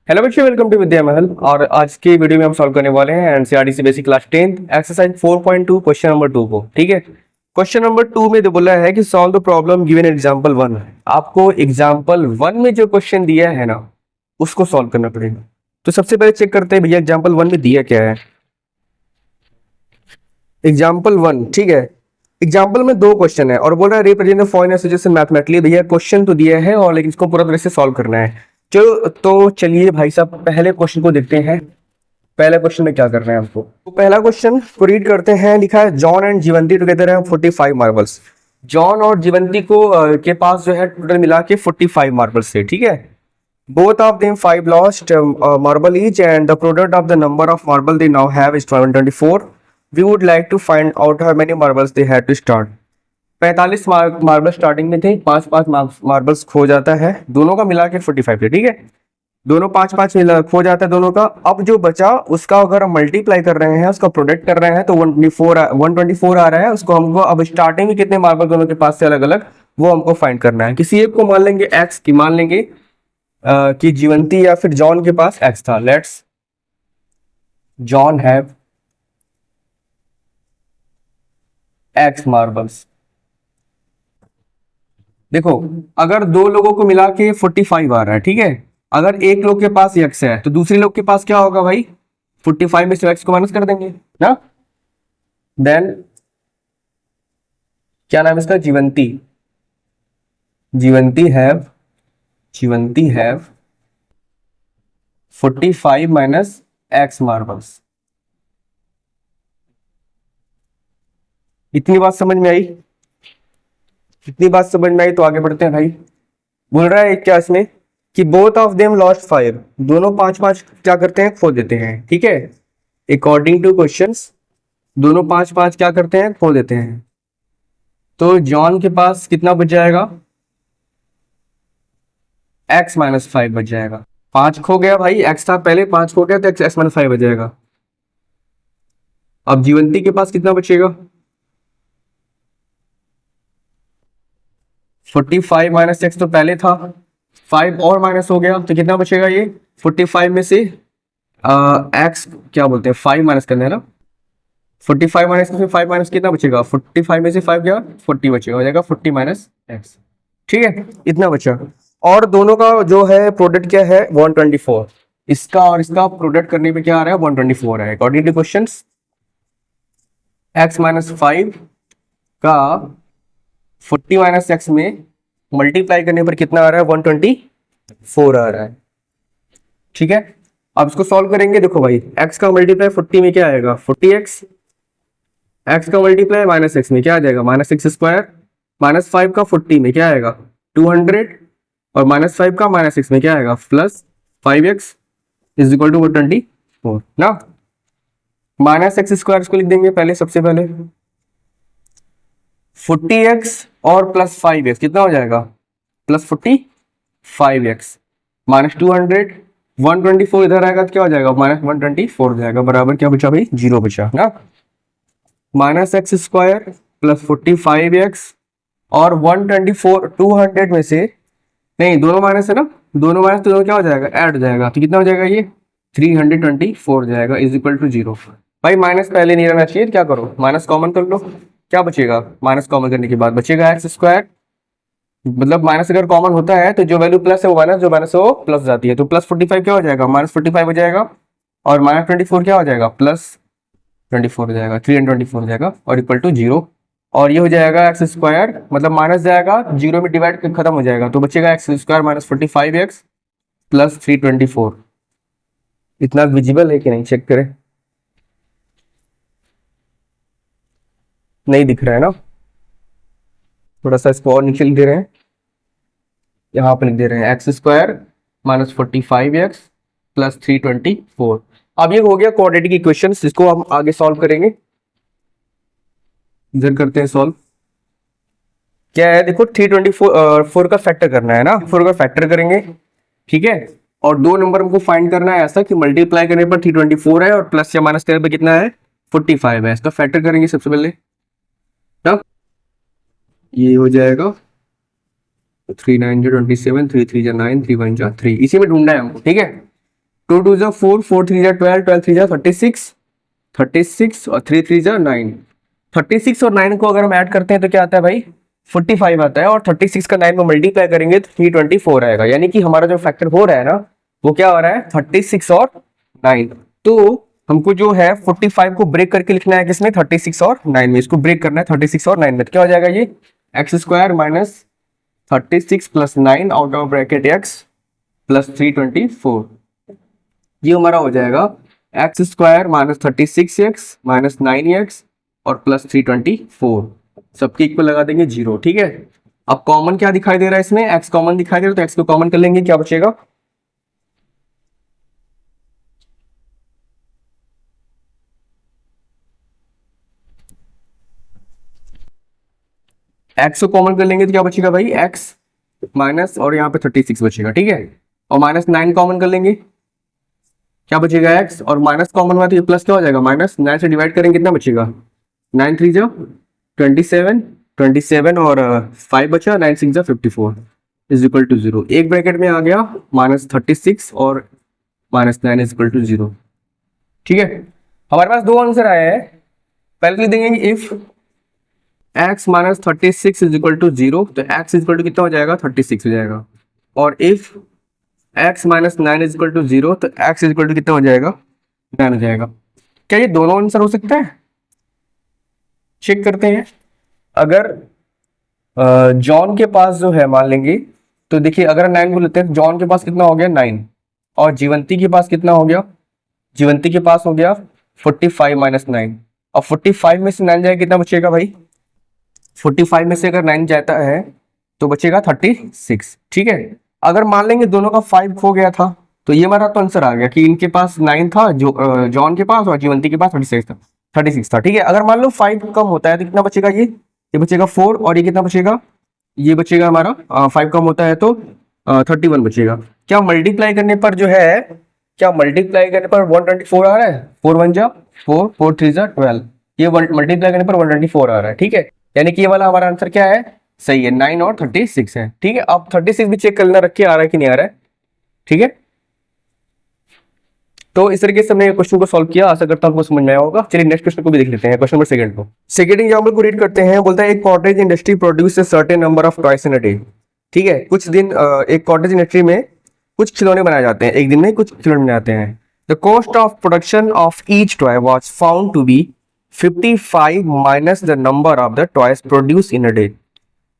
Hello बच्चों, welcome to विद्या महल। और आज की वीडियो में हम सॉल्व करने वाले हैं एनसीईआरटी से basic class 10 exercise 4.2 question number 2 को। ठीक है, क्वेश्चन नंबर 2 में तो बोला है कि solve the problem given example 1। आपको एग्जांपल 1 में जो क्वेश्चन दिया है ना, उसको सॉल्व करना पड़ेगा। तो सबसे पहले चेक करते हैं भैया एग्जाम्पल 1 में दिया क्या है। एग्जाम्पल 1, ठीक है। एग्जाम्पल में दो क्वेश्चन है और बोल रहा है represent the following situation mathematically. भैया क्वेश्चन तो दिया है और लेकिन इसको पूरा तरह से सॉल्व करना है। चलो तो चलिए भाई साहब पहले क्वेश्चन को देखते हैं। पहले क्वेश्चन में क्या करना है हमको, तो पहला क्वेश्चन को रीड करते हैं। लिखा है जॉन एंड जीवंती टुगेदर है 45 मार्बल्स। जॉन और जीवंती को के पास जो है टोटल मिला के 45 मार्बल्स है। ठीक है, both of them 5 lost marble each and the product of the number of marble they now have is 124. We would like to find out how many marbles they had to start. 45 marble starting में थे, 5-5 marbles खो जाता है, दोनों का मिला के 45 है। ठीक है, दोनों 5-5 खो जाता है दोनों का। अब जो बचा उसका अगर हम मल्टीप्लाई कर रहे हैं, उसका प्रोडक्ट कर रहे हैं तो 124 आ रहा है। उसको हमको अब स्टार्टिंग में कितने मार्बल दोनों के पास से अलग अलग वो हमको फाइंड करना है। किसी एक को मान लेंगे एक्स की, मान लेंगे कि जीवंती या फिर जॉन के पास एक्स था। Let's John have x marbles. देखो, अगर दो लोगों को मिला के 45 आ रहा है, ठीक है, अगर एक लोग के पास एक्स है तो दूसरे लोग के पास क्या होगा भाई, 45 में से एक्स को माइनस कर देंगे ना। देन क्या नाम है इसका, जीवंती। जीवंती हैव 45 माइनस एक्स मार्बल्स। इतनी बात समझ में आई? इतनी बात समझ में आई तो आगे बढ़ते हैं भाई। बोल रहा है क्या इसमें कि बोथ ऑफ देम लॉस्ट 5, दोनों 5-5 क्या करते हैं, खो देते हैं। ठीक है, अकॉर्डिंग टू क्वेश्चंस दोनों 5-5 क्या करते हैं, खो देते हैं। तो जॉन के पास कितना बच जाएगा, x माइनस 5 बच जाएगा। 5 खो गया भाई, x था पहले, 5 खो गया तो x माइनस 5 बच जाएगा। अब जीवंती के पास कितना बचेगा, 45 माइनस एक्स तो पहले था, 5 और माइनस हो गया तो कितना बचेगा ये, 45 में से एक्स क्या बोलते हैं 5 माइनस करना है ना। 45 माइनस में 5 माइनस कितना बचेगा, 45 में से 5 गया 40 बचेगा, हो जाएगा 40 माइनस एक्स। ठीक है, इतना बचा। और दोनों का जो है प्रोडक्ट क्या है, 124। इसका और इसका प्रोडक्ट करने पे क्या आ रहा है, 124 है। According to question X minus 5 का 40 माइनस एक्स में मल्टीप्लाई करने पर कितना आ रहा है, 124 आ रहा है। ठीक है, अब इसको सॉल्व करेंगे। देखो भाई, x का मल्टीप्लाई 40 में क्या आएगा, 40x। x का मल्टीप्लाई माइनस एक्स में क्या आ जाएगा, माइनस एक्स स्क्वायर। माइनस 5 का 40 में क्या आएगा, 200। और माइनस 5 का माइनस एक्स में क्या आएगा, plus 5x is equal to 124 ना। माइनस एक्स स्क्वायर को लिख देंगे पहले, सबसे पहले 40x और प्लस 5x कितना हो जाएगा, प्लस 45x माइनस 200। 124 इधर आएगा तो क्या हो जाएगा, माइनस 124 हो जाएगा, बराबर क्या बचा भाई, 0 बचा ना। Minus x square plus 45x और 124 200 में से, नहीं दोनों माइनस है ना, दोनों माइनस तो दोनों क्या हो जाएगा, ऐड हो जाएगा तो कितना हो जाएगा ये 324 हो जाएगा इज इक्वल टू 0। भाई माइनस पहले नहीं रहना चाहिए, क्या करो माइनस कॉमन कर लो, क्या बचेगा, माइनस कॉमन करने के बाद बचेगा एक्स स्क्वायर। मतलब माइनस अगर कॉमन होता है तो जो वैल्यू प्लस है वो माइनस, जो माइनस है वो प्लस जाती है। तो प्लस 45 क्या हो जाएगा, माइनस 45 हो जाएगा। और माइनस 24 क्या हो जाएगा, प्लस 24 हो जाएगा, 324 हो जाएगा और इक्वल टू 0। और ये हो जाएगा एक्स स्क्वायर, मतलब माइनस जाएगा 0 में डिवाइड खत्म हो जाएगा तो बचेगा x square minus 45x plus 324। इतना विजिबल है कि नहीं, चेक करें। नहीं दिख रहा है ना, थोड़ा सा इसको और नीचे लिख दे रहे हैं, यहाँ पे लिख दे रहे हैं x square minus 45x plus 324। अब ये हो गया क्वाड्रेटिक इक्वेशन, इसको हम आगे सॉल्व करेंगे। इधर करते हैं सॉल्व। क्या है देखो, 324 का फैक्टर करना है ना, 4 का फैक्टर करेंगे। ठीक है, और दो नंबर हमको फाइंड करना है ऐसा कि मल्टीप्लाई करने पर 324 है और प्लस या माइनस करने पर कितना है, 45 है। इसका फैक्टर करेंगे सबसे पहले ना, ये हो जाएगा 3 9 27, 3 3 9, 3 1 3, इसी में ढूंढना है हमको। ठीक है, 2 2 जा 4, 4 3 जा 12, 12 3 जा 36, 36 और 3 3 जा 9। 36 और 9 को अगर हम ऐड करते हैं तो क्या आता है भाई, 45 आता है। और 36 का 9 में मल्टीप्लाई करेंगे तो 324 आएगा। यानी कि हमारा जो फैक्टर हो रहा है ना, वो क्या हो रहा है, 36 और 9। तो हमको जो है 45 को ब्रेक करके लिखना है किसमें, 36 और 9 में। इसको ब्रेक करना है 36 और 9 में। तो क्या हो जाएगा ये, x square minus 36 plus 9 out of bracket x plus 324। ये हमारा हो जाएगा x square minus 36x minus 9x और प्लस 324। सबके इक्वल लगा देंगे 0। ठीक है, अब कॉमन क्या दिखाई दे रहा है इसमें, x कॉमन दिखाई दे रहा है, तो x को कॉमन कर लेंगे, क्या बचेगा, x को कॉमन कर लेंगे तो क्या बचेगा भाई, x माइनस और यहाँ पे 36 बचेगा। ठीक है, और माइनस 9 कॉमन कर लेंगे, क्या बचेगा x, और माइनस कॉमन हुआ तो ये प्लस क्या हो जाएगा, माइनस 9 से डिवाइड करेंगे कितना बचेगा, 9 3 जा 27, 27 और 5 बचा, 9 6 जा 54 इज इक्वल टू 0। एक ब्रैकेट में आ गया माइनस 36 और माइनस 9 इज इक्वल टू 0। ठीक है, हमारे पास दो आंसर आए हैं। पहले लिख देंगे if x minus 36 is equal to 0, तो x इज इक्वल टू कितना हो जाएगा, 36 हो जाएगा। और if x minus 9 is equal to 0, तो x इज इक्वल टू कितना हो जाएगा, 9 हो जाएगा। क्या ये दोनों आंसर हो सकता है, चेक करते हैं। अगर जॉन के पास जो है, मान लेंगे तो देखिए, अगर 9 को लेते हैं, जॉन के पास कितना हो गया 9, और जीवंती के पास कितना हो गया, जीवंती के पास हो गया 45 माइनस 9। और 45 में से 9 जाएगा कितना बचेगा भाई, 45 में से अगर 9 जाता है तो बचेगा 36। ठीक है, अगर मान लेंगे दोनों का 5 खो गया था, तो ये हमारा तो आंसर आ गया कि इनके पास 9 था, जो जॉन के पास, और जीवंती के पास 36 था। ठीक है, अगर मान लो 5 कम होता है तो कितना बचेगा, ये बचेगा 4, और ये कितना बचेगा, ये बचेगा हमारा 5 कम होता है तो 31 बचेगा। क्या मल्टीप्लाई करने पर जो है, क्या मल्टीप्लाई करने पर 124 आ रहा है, 4 1 जा 4, 4 3 जा 12, ये मल्टीप्लाई करने पर 124 आ रहा है। ठीक है, यानी कि ये वाला हमारा आंसर क्या है, सही है, 9 और 36 है। ठीक है, अब 36 भी चेक करना, रख के आ रहा है कि नहीं आ रहा है। ठीक है, तो इस तरीके से हमने क्वेश्चन को सॉल्व किया, आशा करता हूं आपको समझ में आया होगा। चलिए नेक्स्ट क्वेश्चन को भी देख लेते हैं, क्वेश्चन नंबर सेकंड को। सेकंड एग्जांपल को रीड करते हैं। बोलता है एक cottage industry produce a certain number of toys in a day. ठीक है, कुछ दिन एक कॉटेज इंडस्ट्री में कुछ खिलौने बनाए जाते हैं, एक दिन में कुछ खिलौने बनाए जाते हैं। The cost of production of each toy was found to be 55 minus the number of the toys produce in a day.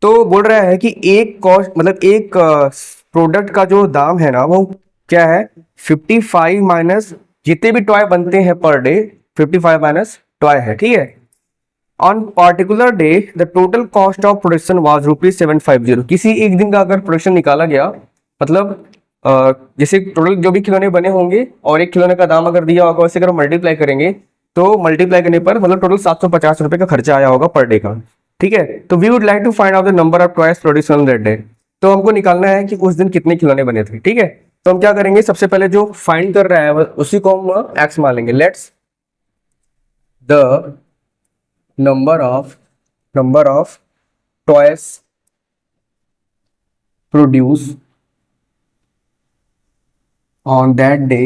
तो बोल रहा है कि एक कॉस्ट, मतलब एक प्रोडक्ट का जो दाम है ना, वो क्या है, 55 माइनस जितने भी टॉय बनते हैं पर डे, 55 माइनस टॉय है। ठीक है, on particular day the total cost of production was ₹750। किसी एक दिन का अगर प्रोडक्शन निकाला गया, मतलब जैसे टोटल जो भी खिलौने बने होंगे और एक खिलौने का दाम अगर दिया होगा, वैसे अगर मल्टीप्लाई करेंगे तो मल्टीप्लाई करने पर मतलब टोटल 750 रुपए का खर्चा आया होगा पर डे का। ठीक है, तो we would like to find out the number of toys produced on that day. तो हमको निकालना है कि उस दिन कितने खिलौने बने थे। ठीक है, तो हम क्या करेंगे, सबसे पहले जो फाइंड कर रहा है उसी को हम एक्स मान लेंगे। Let's the number of toys produce on that day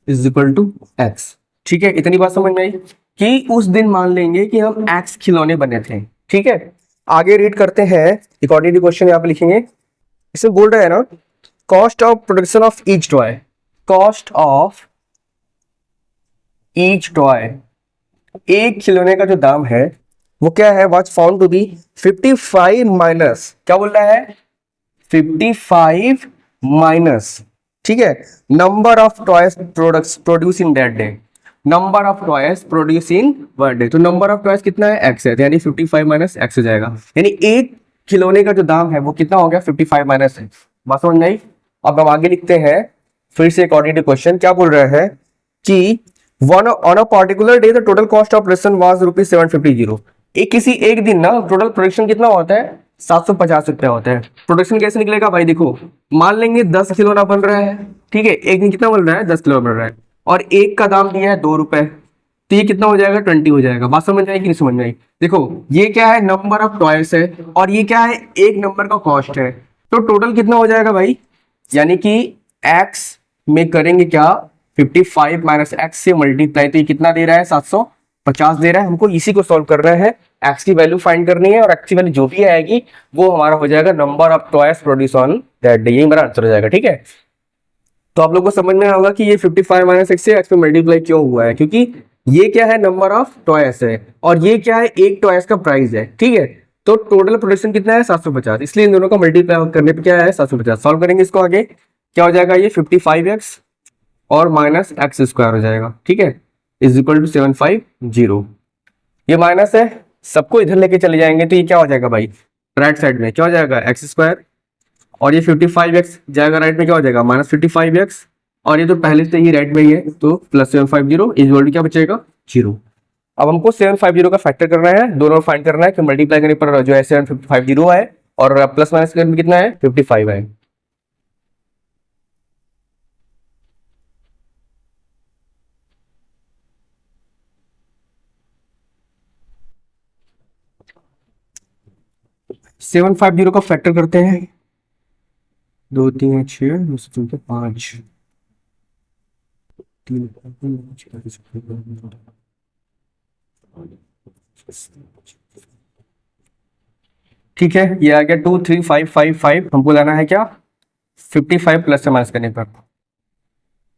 is equal to x. ठीक है, इतनी बात समझ में आई कि उस दिन मान लेंगे कि हम एक्स खिलौने बने थे। ठीक है, आगे रीड करते हैं, अकॉर्डिंग टू क्वेश्चन यहाँ पे लिखेंगे। इसमें बोल रहा है ना, cost of production of each toy, cost of each toy, एक खिलौने का जो दाम है वो क्या है, was found to be 55 minus, क्या बोल रहा है, 55 माइनस, ठीक है, number of toys products produce in that day, number of toys produce in one day. तो नंबर ऑफ टॉयज कितना है, एक्स है, यानी 55 माइनस एक्स हो जाएगा। यानी एक खिलौने का जो दाम है वो कितना हो गया, 55 माइनस एक्स। बात समझ नहीं। अब हम आगे लिखते हैं फिर से अकॉर्डिंग टू क्वेश्चन। क्या बोल रहा है कि one on a particular day the total cost of production was ₹750। एक किसी एक दिन ना टोटल प्रोडक्शन कितना होता है, 750 रुपया होता है। प्रोडक्शन कैसे निकलेगा भाई, देखो मान लेंगे 10 खिलौना बन रहा है, ठीक है, एक दिन कितना बन रहा है, 10 किलो बन रहा है, और एक का दाम दिया है 2 रुपए, तो ये कितना हो जाएगा, 20 हो जाएगा। बात समझ में आई कि नहीं समझ में आई। देखो ये क्या है, नंबर ऑफ टॉयज है, और ये क्या है, एक नंबर का कॉस्ट है, तो टोटल कितना हो जाएगा भाई, यानी कि x में करेंगे क्या, 55 माइनस एक्स से मल्टीप्लाई, तो ये कितना दे रहा है, 750 दे रहा है। हमको इसी को सॉल्व करना है, x की वैल्यू फाइंड करनी है और x की वैल्यू जो भी आएगी वो हमारा हो जाएगा number of toys produce on that day, यही हमारा आंसर हो जाएगा। ठीक है, तो आप लोग को समझ में होगा कि ये 55 माइनस एक्स से एक्स पे मल्टीप्लाई क्यों हुआ है, क्योंकि ये क्या है, नंबर ऑफ टॉयज है और ये क्या है, एक टॉयज का प्राइस है। ठीक है, तो टोटल प्रोडक्शन कितना है, 750, इसलिए इन दोनों का मल्टीप्लाई करने पे क्या है, 750। सॉल्व करेंगे इसको, आगे क्या हो जाएगा, ये 55x और माइनस एक्स स्क्वायर हो जाएगा। ठीक है, इज इक्वल टू 750। ये माइनस है, सबको इधर लेके चले जाएंगे तो ये क्या हो जाएगा भाई, राइट साइड में क्या हो जाएगा, एक्स स्क्वायर, और ये 55x जाएगा राइट में, क्या हो जाएगा, माइनस 55x, और ये तो पहले से ही राइट में ही है तो प्लस 750 इज इक्वल टू क्या बचेगा, 0। अब हमको 750 का फैक्टर करना है, दोनों फाइंड करना है कि मल्टीप्लाई करने पर जो है 750 है और प्लस माइनस करने में कितना है, 55 है। सेवन फाइव जीरो का फैक्टर करते हैं, 2 3 6 2 से 5 3 ठीक है, ये आ गया 23555। हमको लाना है क्या, 55 प्लस से माइनस करने पर।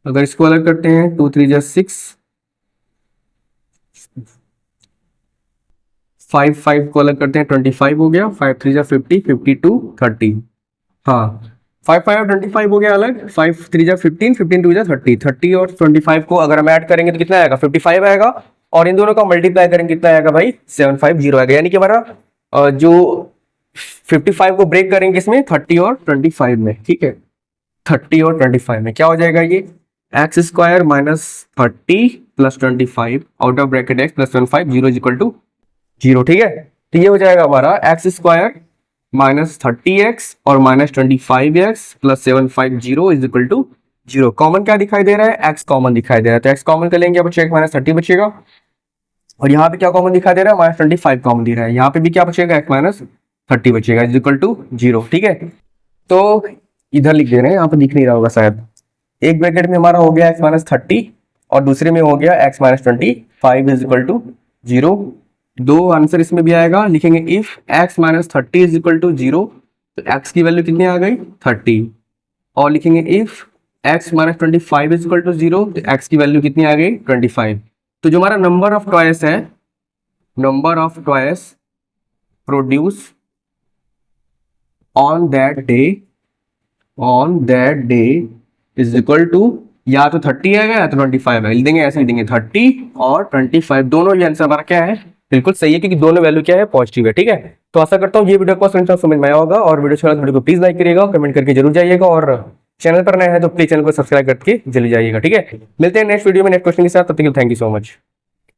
अगर इसको अलग करते हैं 2 3 जा 6, 5 5 को अलग करते हैं 25 हो गया, 5 3 जा 50, 52 30। हाँ, 5 5 और 25 हो गया अलग, 5 3 जा 15, 15 2 जा 30, 30 और 25 को अगर हम ऐड करेंगे तो कितना आएगा, 55 आएगा, और इन दोनों का मल्टीप्लाई करेंगे कितना आएगा भाई, 750 आएगा। यानी कि हमारा जो 55 को ब्रेक करेंगे इसमें 30 और 25 में। ठीक है, 30 और 25 में क्या हो जाएगा, ये x square minus 30 plus 25 out of bracket x plus 75 0 is equal to 0। ठीक है, तो ये हो जाएगा हमारा एक्स स्क्वायर माइनस 30x और minus 25x plus 750 is equal to 0। Common क्या दिखाई दे रहा है, x कॉमन दिखाई दे रहा है, तो x कॉमन कर लेंगे, बचेगा माइनस 30 बचेगा, और यहाँ पे क्या कॉमन दिखाई दे रहा है, माइनस 25 कॉमन दे रहा है, यहाँ पे भी क्या बचेगा, x माइनस 30 बचेगा इज इक्वल टू 0। ठीक है, तो इधर लिख दे रहे हैं, यहाँ पे दिख नहीं रहा होगा शायद, एक ब्रैकेट में हमारा हो गया x माइनस 30 और दूसरे में हो गया x minus 25 is equal to 0। दो आंसर इसमें भी आएगा, लिखेंगे if x minus 30 is equal to 0, तो x की वैल्यू कितनी आ गई, 30, और लिखेंगे if x minus 25 is equal to 0, तो x की वैल्यू कितनी आ गई, 25। तो जो हमारा नंबर ऑफ टॉयस है, number of toys produce on that day is equal to, या तो 30 आएगा या तो 25 है, लिख देंगे ऐसे, लिख देंगे 30 और 25, दोनों ये आंसर हमारा क्या है, बिल्कुल सही है, क्योंकि दोनों वैल्यू क्या है, पॉजिटिव है। ठीक है, तो आशा करता हूँ ये वीडियो को समझ में आया होगा, और वीडियो अच्छा लगा वीडियो को प्लीज लाइक करिएगा, कमेंट करके जरूर जाइएगा, और चैनल पर नए हैं तो प्लीज चैनल को सब्सक्राइब करके जल्दी जाइएगा। ठीक है, मिलते हैं नेक्स्ट वीडियो में नेक्स्ट क्वेश्चन के साथ, तब तक के लिए थैंक यू सो मच।